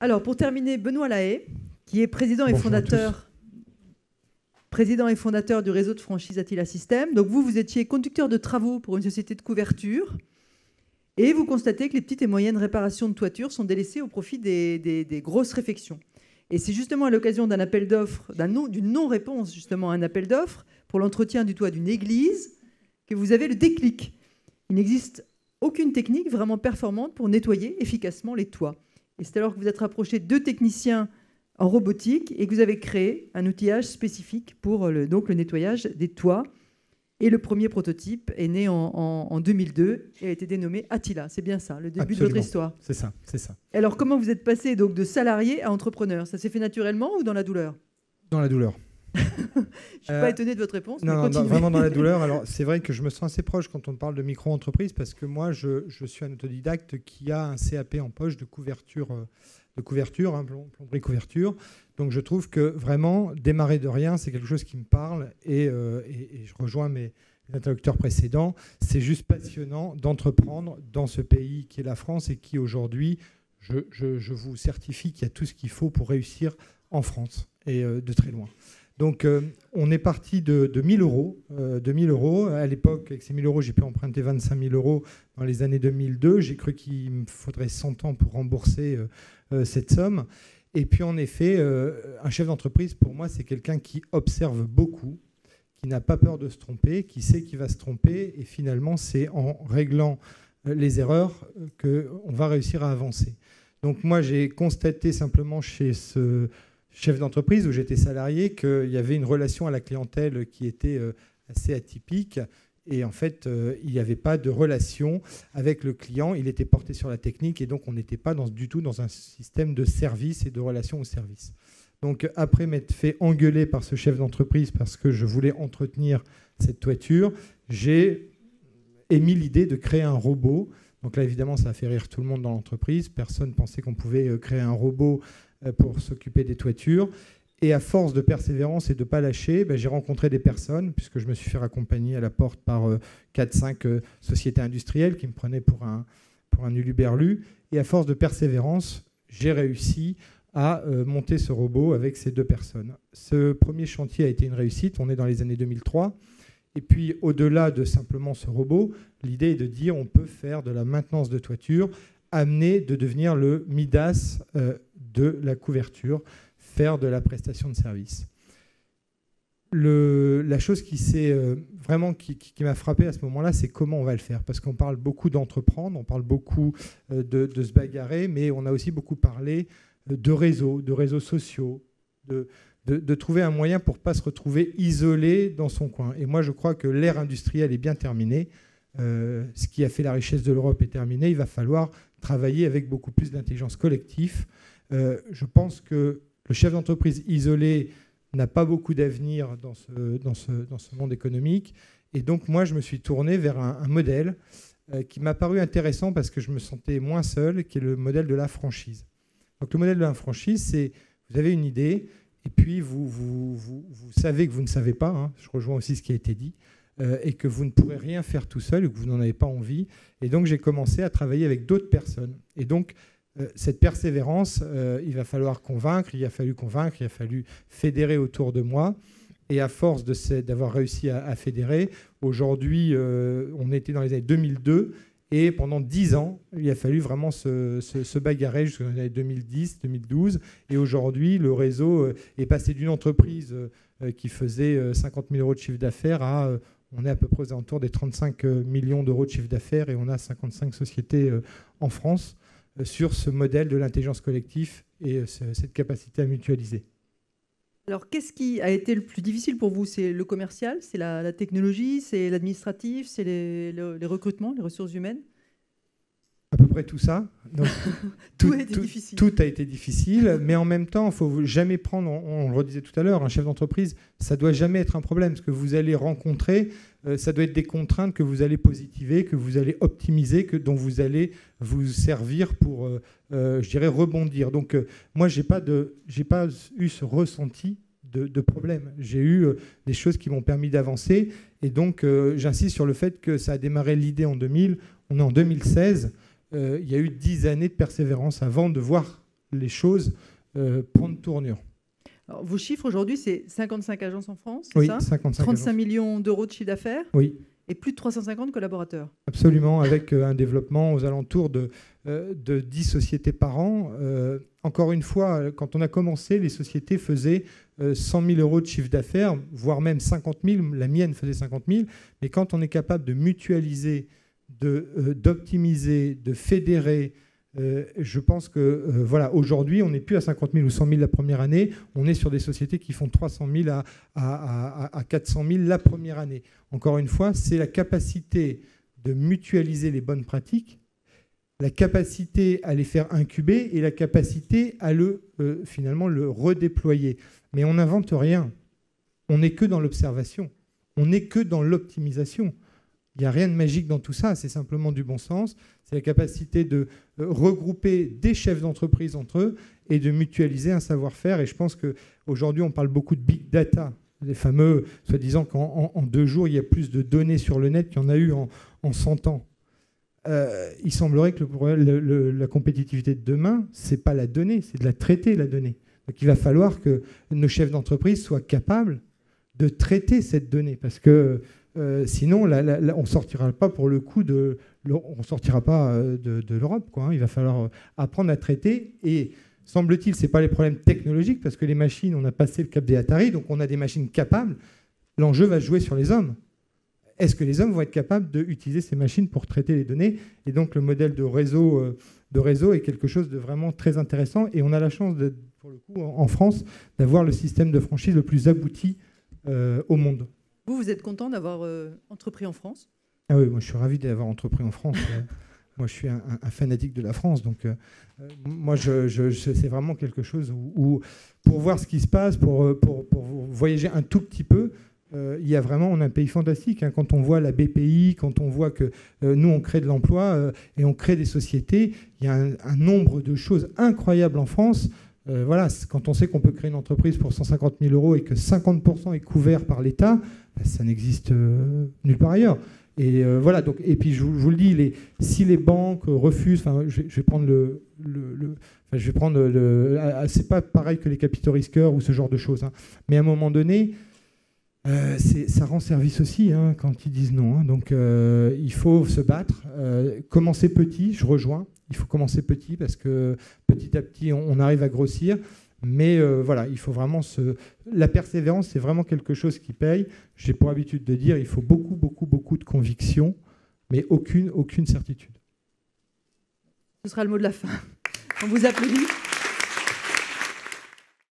Alors, pour terminer, Benoît Lahaye, qui est président et fondateur du réseau de franchise Attila System. Donc, vous étiez conducteur de travaux pour une société de couverture et vous constatez que les petites et moyennes réparations de toiture sont délaissées au profit des grosses réfections. Et c'est justement à l'occasion d'un appel d'offres, d'une non-réponse justement à un appel d'offres pour l'entretien du toit d'une église que vous avez le déclic. Il n'existe aucune technique vraiment performante pour nettoyer efficacement les toits. Et c'est alors que vous êtes rapproché de 2 techniciens en robotique et que vous avez créé un outillage spécifique pour le nettoyage des toits. Et le premier prototype est né en 2002 et a été dénommé Attila. C'est bien ça, le début de votre histoire. C'est ça, c'est ça. Alors, comment vous êtes passé donc de salarié à entrepreneur? Ça s'est fait naturellement ou dans la douleur? Dans la douleur. Je ne suis pas étonné de votre réponse. Non, vraiment dans la douleur. Alors, c'est vrai que je me sens assez proche quand on parle de micro-entreprise parce que moi, je suis un autodidacte qui a un CAP en poche de couverture, plomberie couverture. Donc, je trouve que vraiment, démarrer de rien, c'est quelque chose qui me parle et je rejoins mes interlocuteurs précédents. C'est juste passionnant d'entreprendre dans ce pays qui est la France et qui, aujourd'hui, je vous certifie qu'il y a tout ce qu'il faut pour réussir en France et de très loin. Donc, on est parti de 1 000 euros. À l'époque, avec ces 1 000 euros, j'ai pu emprunter 25 000 euros dans les années 2002. J'ai cru qu'il me faudrait 100 ans pour rembourser cette somme. Et puis, en effet, un chef d'entreprise, pour moi, c'est quelqu'un qui observe beaucoup, qui n'a pas peur de se tromper, qui sait qu'il va se tromper. Et finalement, c'est en réglant les erreurs qu'on va réussir à avancer. Donc, moi, j'ai constaté simplement chez ce chef d'entreprise où j'étais salarié qu'il y avait une relation à la clientèle qui était assez atypique et en fait il n'y avait pas de relation avec le client, il était porté sur la technique et donc on n'était pas du tout dans un système de service et de relation au service. Donc après m'être fait engueuler par ce chef d'entreprise parce que je voulais entretenir cette toiture, j'ai émis l'idée de créer un robot. Donc là évidemment ça a fait rire tout le monde dans l'entreprise, personne ne pensait qu'on pouvait créer un robot pour s'occuper des toitures. Et à force de persévérance et de ne pas lâcher, j'ai rencontré des personnes, puisque je me suis fait raccompagner à la porte par 4-5 sociétés industrielles qui me prenaient pour un huluberlu. Et à force de persévérance, j'ai réussi à monter ce robot avec ces 2 personnes. Ce premier chantier a été une réussite, on est dans les années 2003. Et puis, au-delà de simplement ce robot, l'idée est de dire on peut faire de la maintenance de toiture, amener de devenir le Midas de la couverture, faire de la prestation de service. La chose qui m'a frappé à ce moment-là, c'est comment on va le faire. Parce qu'on parle beaucoup d'entreprendre, on parle beaucoup de se bagarrer, mais on a aussi beaucoup parlé de réseaux sociaux, de trouver un moyen pour ne pas se retrouver isolé dans son coin. Et moi, je crois que l'ère industrielle est bien terminée. Ce qui a fait la richesse de l'Europe est terminé. Il va falloir travailler avec beaucoup plus d'intelligence collective. Je pense que le chef d'entreprise isolé n'a pas beaucoup d'avenir dans ce monde économique. Et donc, moi, je me suis tourné vers un modèle qui m'a paru intéressant parce que je me sentais moins seul, qui est le modèle de la franchise. Donc, le modèle de la franchise, c'est vous avez une idée et puis vous savez que vous ne savez pas. Hein, je rejoins aussi ce qui a été dit. Et que vous ne pourrez rien faire tout seul, ou que vous n'en avez pas envie. Et donc, j'ai commencé à travailler avec d'autres personnes. Et donc, cette persévérance, il va falloir convaincre, il a fallu convaincre, il a fallu fédérer autour de moi. Et à force d'avoir réussi à fédérer, aujourd'hui, on était dans les années 2002, et pendant 10 ans, il a fallu vraiment se bagarrer jusqu'aux années 2010, 2012. Et aujourd'hui, le réseau est passé d'une entreprise qui faisait 50 000 euros de chiffre d'affaires à... On est à peu près aux alentours des 35 millions d'euros de chiffre d'affaires et on a 55 sociétés en France sur ce modèle de l'intelligence collective et cette capacité à mutualiser. Alors, qu'est-ce qui a été le plus difficile pour vous? C'est le commercial, c'est la technologie, c'est l'administratif, c'est les recrutements, les ressources humaines? À peu près tout ça. Donc, tout a été difficile. Tout a été difficile, mais en même temps, il ne faut jamais prendre, on le redisait tout à l'heure, un chef d'entreprise, ça ne doit jamais être un problème. Ce que vous allez rencontrer, ça doit être des contraintes que vous allez positiver, que vous allez optimiser, dont vous allez vous servir pour, je dirais, rebondir. Donc, moi, j'ai pas eu ce ressenti de problème. J'ai eu des choses qui m'ont permis d'avancer. Et donc, j'insiste sur le fait que ça a démarré l'idée en 2000. On est en 2016. Il y a eu 10 années de persévérance avant de voir les choses prendre tournure. Alors, vos chiffres aujourd'hui, c'est 55 agences en France, Oui, ça 55 35 agences. millions d'euros de chiffre d'affaires Oui. Et plus de 350 collaborateurs. Absolument, avec un développement aux alentours de 10 sociétés par an. Encore une fois, quand on a commencé, les sociétés faisaient 100 000 euros de chiffre d'affaires, voire même 50 000. La mienne faisait 50 000. Mais quand on est capable de mutualiser, d'optimiser, de fédérer, je pense que voilà, aujourd'hui, on n'est plus à 50 000 ou 100 000 la première année. On est sur des sociétés qui font 300 000 à 400 000 la première année. Encore une fois, c'est la capacité de mutualiser les bonnes pratiques, la capacité à les faire incuber et la capacité à finalement le redéployer. Mais on n'invente rien. On n'est que dans l'observation. On n'est que dans l'optimisation. Il n'y a rien de magique dans tout ça. C'est simplement du bon sens. C'est la capacité de regrouper des chefs d'entreprise entre eux et de mutualiser un savoir-faire. Et je pense qu'aujourd'hui, on parle beaucoup de big data. Les fameux, soi-disant qu'en 2 jours, il y a plus de données sur le net qu'il y en a eu en 100 ans. Il semblerait que la compétitivité de demain, ce n'est pas la donnée, c'est de la traiter, la donnée. Donc il va falloir que nos chefs d'entreprise soient capables de traiter cette donnée. Parce que sinon, on ne sortira pas pour le coup de l'Europe, quoi, hein. Il va falloir apprendre à traiter. Et semble-t-il, ce n'est pas les problèmes technologiques, parce que les machines, on a passé le cap des Atari, donc on a des machines capables. L'enjeu va se jouer sur les hommes. Est-ce que les hommes vont être capables d'utiliser ces machines pour traiter les données? Et donc, le modèle de réseau est quelque chose de vraiment très intéressant. Et on a la chance, pour le coup, en France, d'avoir le système de franchise le plus abouti au monde. Vous êtes content d'avoir entrepris en France? Ah oui, moi, je suis ravi d'avoir entrepris en France. Moi, je suis un fanatique de la France. Donc, moi, c'est vraiment quelque chose où, pour voir ce qui se passe, pour voyager un tout petit peu, il y a vraiment, on a un pays fantastique. Hein. Quand on voit la BPI, quand on voit que nous, on crée de l'emploi et on crée des sociétés, il y a un nombre de choses incroyables en France. Voilà, quand on sait qu'on peut créer une entreprise pour 150 000 euros et que 50% est couvert par l'État, ça n'existe nulle part ailleurs. Et voilà, donc, et puis je vous le dis, si les banques refusent, je vais prendre c'est pas pareil que les capitaux risqueurs ou ce genre de choses, hein, mais à un moment donné, ça rend service aussi, hein, quand ils disent non. Hein. Donc il faut se battre, commencer petit, je rejoins. Il faut commencer petit parce que petit à petit, on arrive à grossir. Mais voilà, il faut vraiment la persévérance, c'est vraiment quelque chose qui paye. J'ai pour habitude de dire, il faut beaucoup, beaucoup, beaucoup de conviction, mais aucune certitude. Ce sera le mot de la fin. On vous applaudit.